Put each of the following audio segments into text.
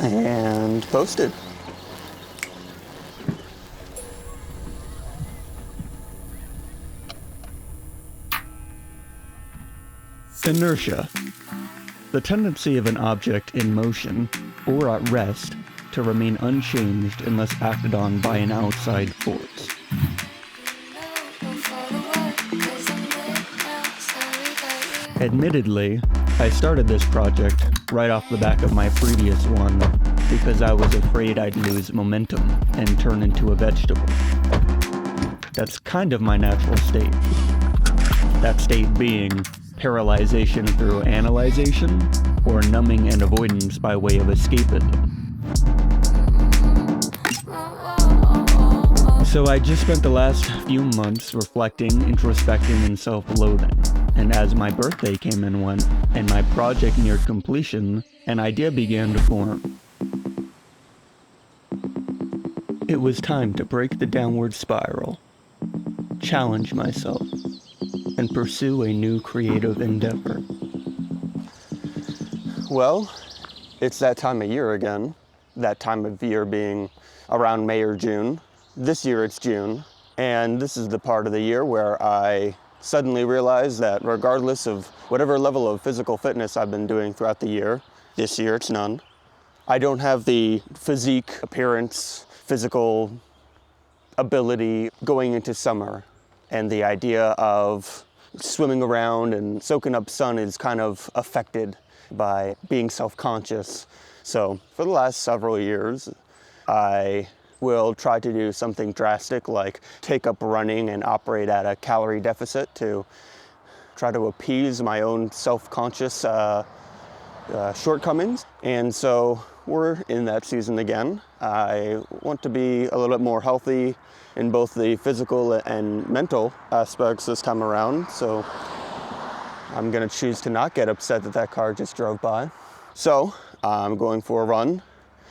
and posted. Inertia. The tendency of an object in motion or at rest to remain unchanged unless acted on by an outside force. Admittedly, I started this project right off the back of my previous one because I was afraid I'd lose momentum and turn into a vegetable. That's kind of my natural state. That state being paralyzation through analyzation, or numbing and avoidance by way of escapism. So I just spent the last few months reflecting, introspecting, and self-loathing. And as my birthday came and went, and my project neared completion, an idea began to form. It was time to break the downward spiral, challenge myself, and pursue a new creative endeavor. Well, it's that time of year again. That time of year being around May or June. This year it's June, and this is the part of the year where I suddenly realized that regardless of whatever level of physical fitness I've been doing throughout the year, this year it's none. I don't have the physique, appearance, physical ability going into summer. And the idea of swimming around and soaking up sun is kind of affected by being self-conscious. So for the last several years, I will try to do something drastic like take up running and operate at a calorie deficit to try to appease my own self-conscious shortcomings. And so we're in that season again. I want to be a little bit more healthy in both the physical and mental aspects this time around. So I'm gonna choose to not get upset that that car just drove by. So I'm going for a run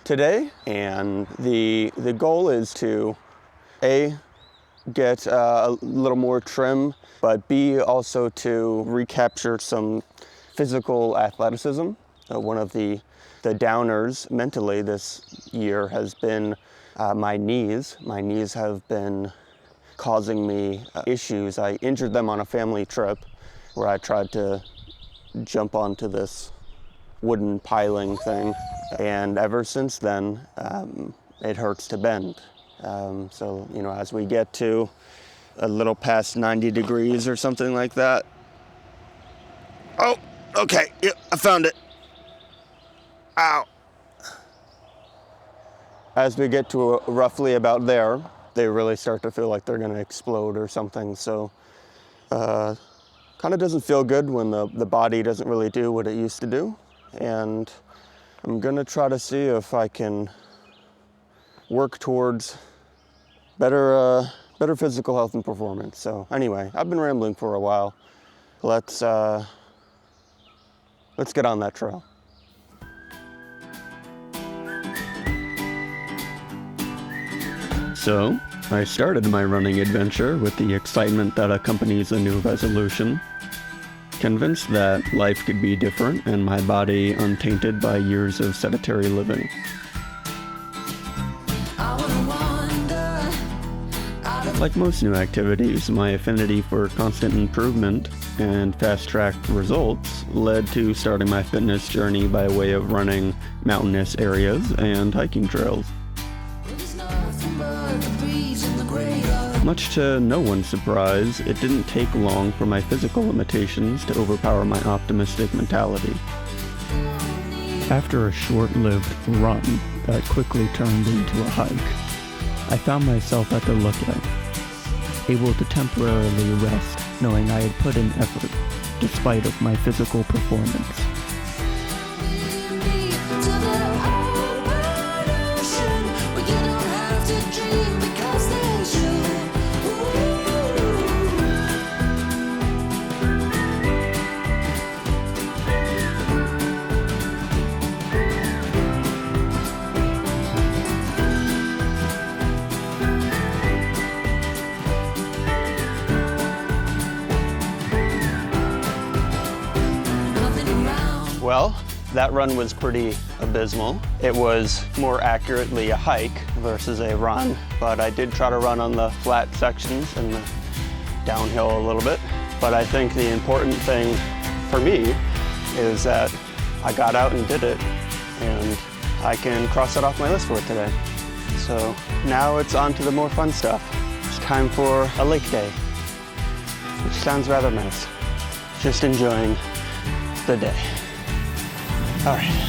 today, and the goal is to A, get a little more trim, but B, also to recapture some physical athleticism. One of the downers mentally this year has been my knees. My knees have been causing me issues. I injured them on a family trip where I tried to jump onto this wooden piling thing, and ever since then it hurts to bend. So as we get to a little past 90 degrees or something like that. Oh, okay, yeah, I found it. Ow. As we get to roughly about there, they really start to feel like they're gonna explode or something. So kind of doesn't feel good when the body doesn't really do what it used to do. And I'm gonna try to see if I can work towards better physical health and performance. So anyway, I've been rambling for a while. Let's get on that trail. So I started my running adventure with the excitement that accompanies a new resolution. Convinced that life could be different and my body untainted by years of sedentary living. Like most new activities, my affinity for constant improvement and fast-tracked results led to starting my fitness journey by way of running mountainous areas and hiking trails. Much to no one's surprise, it didn't take long for my physical limitations to overpower my optimistic mentality. After a short-lived run that quickly turned into a hike, I found myself at the lookout, able to temporarily rest knowing I had put in effort despite of my physical performance. Well, That run was pretty abysmal. It was more accurately a hike versus a run, but I did try to run on the flat sections and the downhill a little bit. But I think the important thing for me is that I got out and did it, and I can cross that off my list for today. So now it's on to the more fun stuff. It's time for a lake day, which sounds rather nice. Just enjoying the day. All right.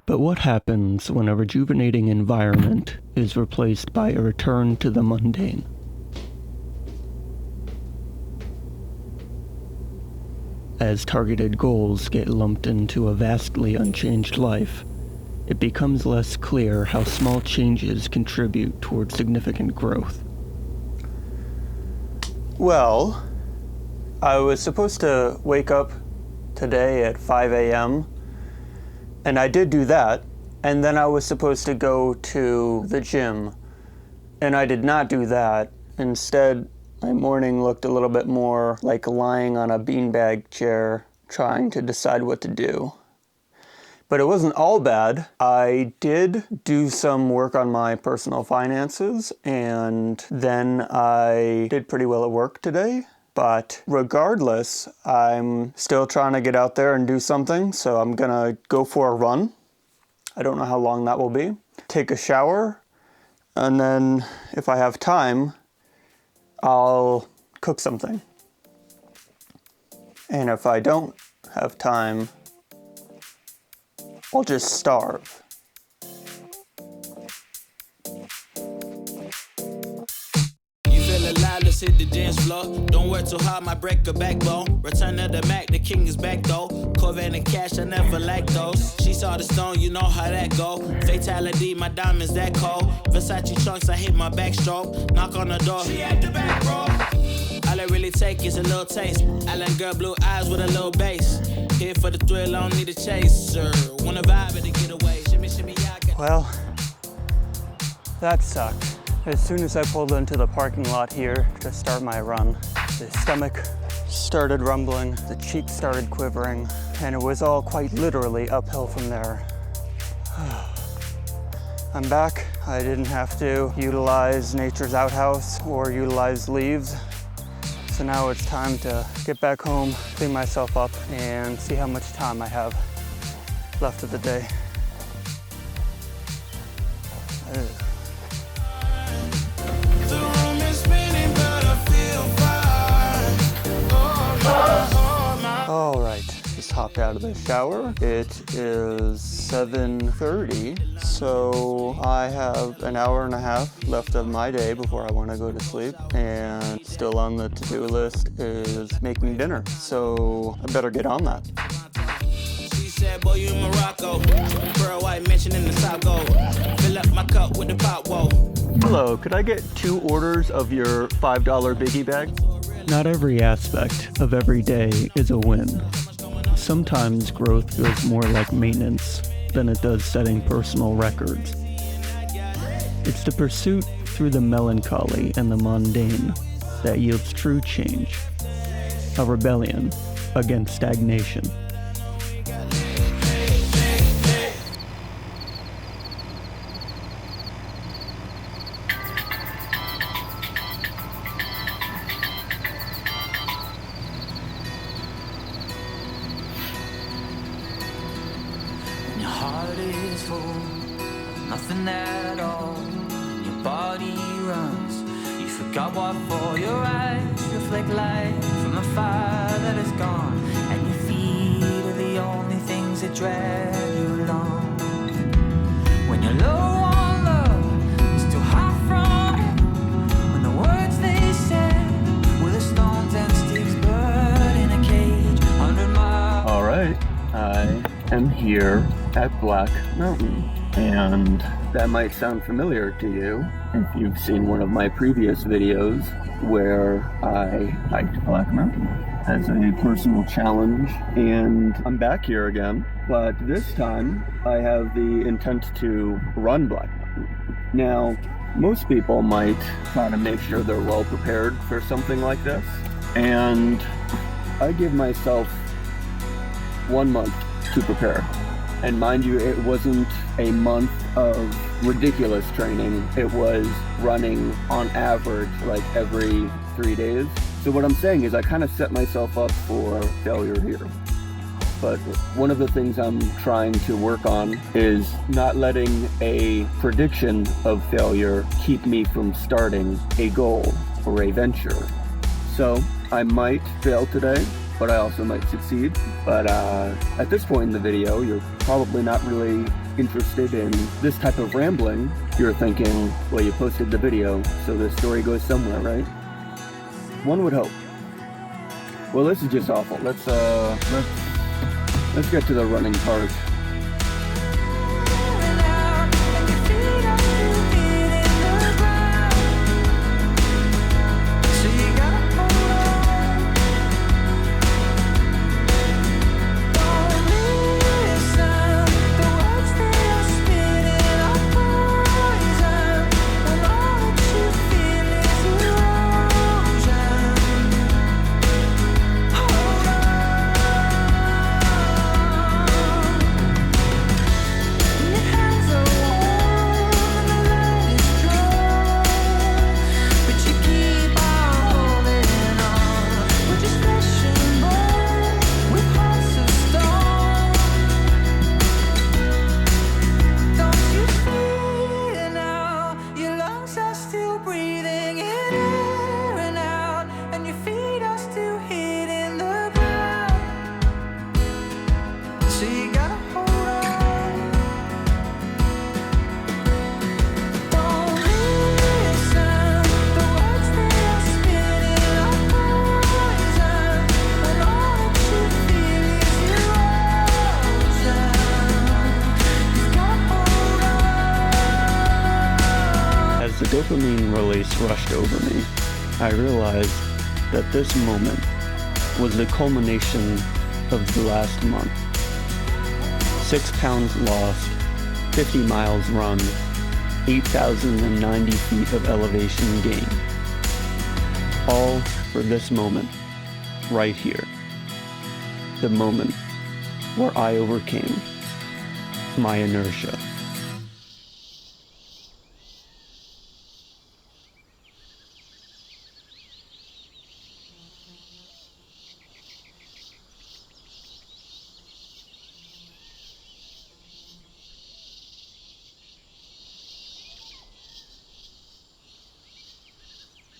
But what happens when a rejuvenating environment is replaced by a return to the mundane? As targeted goals get lumped into a vastly unchanged life, it becomes less clear how small changes contribute toward significant growth. Well, I was supposed to wake up today at 5 a.m., and I did do that, and then I was supposed to go to the gym, and I did not do that. Instead, my morning looked a little bit more like lying on a beanbag chair trying to decide what to do. But it wasn't all bad. I did do some work on my personal finances, and then I did pretty well at work today. But regardless, I'm still trying to get out there and do something, so I'm gonna go for a run. I don't know how long that will be. Take a shower, and then if I have time, I'll cook something. And if I don't have time, I'll just starve. Let's hit the dance floor. Don't work too hard, might break a backbone. Return of the Mac, the king is back though. Corvette and cash, I never lack those. She saw the stone, you know how that go. Fatality, my diamonds that cold. Versace trunks, I hit my backstroke. Knock on the door, she at the back, bro. All I really take is a little taste. Island girl, blue eyes with a little bass. Here for the thrill, I don't need a chaser. Wanna vibe and get away. Shimmy, shimmy, yeah. Well, that sucked. As soon as I pulled into the parking lot here to start my run, the stomach started rumbling, the cheeks started quivering, and it was all quite literally uphill from there. I'm back. I didn't have to utilize nature's outhouse or utilize leaves. So now it's time to get back home, clean myself up, and see how much time I have left of the day. All right, just hopped out of the shower. It is 7:30, so I have an hour and a half left of my day before I want to go to sleep, and still on the to-do list is making dinner, so I better get on that. She said, boy, you in Morocco. Pearl white mention in the South Gold. Fill up my cup with the pop, whoa. Hello, could I get 2 orders of your $5 biggie bag? Not every aspect of every day is a win. Sometimes growth feels more like maintenance than it does setting personal records. It's the pursuit through the melancholy and the mundane that yields true change, a rebellion against stagnation. Your heart is full, nothing at all. Your body runs. You forgot what for. Your eyes reflect light from a fire that is gone, and your feet are the only things that drag you along. When you're low on love, it's too hot from it. When the words they said were the stones and sticks burning. am here at Black Mountain. And that might sound familiar to you if you've seen one of my previous videos where I hiked Black Mountain as a personal challenge. And I'm back here again, but this time I have the intent to run Black Mountain. Now, most people might try to make sure they're well prepared for something like this, and I give myself 1 month to prepare. And mind you, it wasn't a month of ridiculous training. It was running on average like every 3 days. So what I'm saying is I kind of set myself up for failure here. But one of the things I'm trying to work on is not letting a prediction of failure keep me from starting a goal or a venture. So I might fail today, but I also might succeed. But at this point in the video, you're probably not really interested in this type of rambling. You're thinking, well, you posted the video, so the story goes somewhere, right? One would hope. Well, this is just awful. Let's get to the running part. As the dopamine release rushed over me, I realized that this moment was the culmination of the last month. 6 pounds lost, 50 miles run, 8,090 feet of elevation gained. All for this moment, right here. The moment where I overcame my inertia.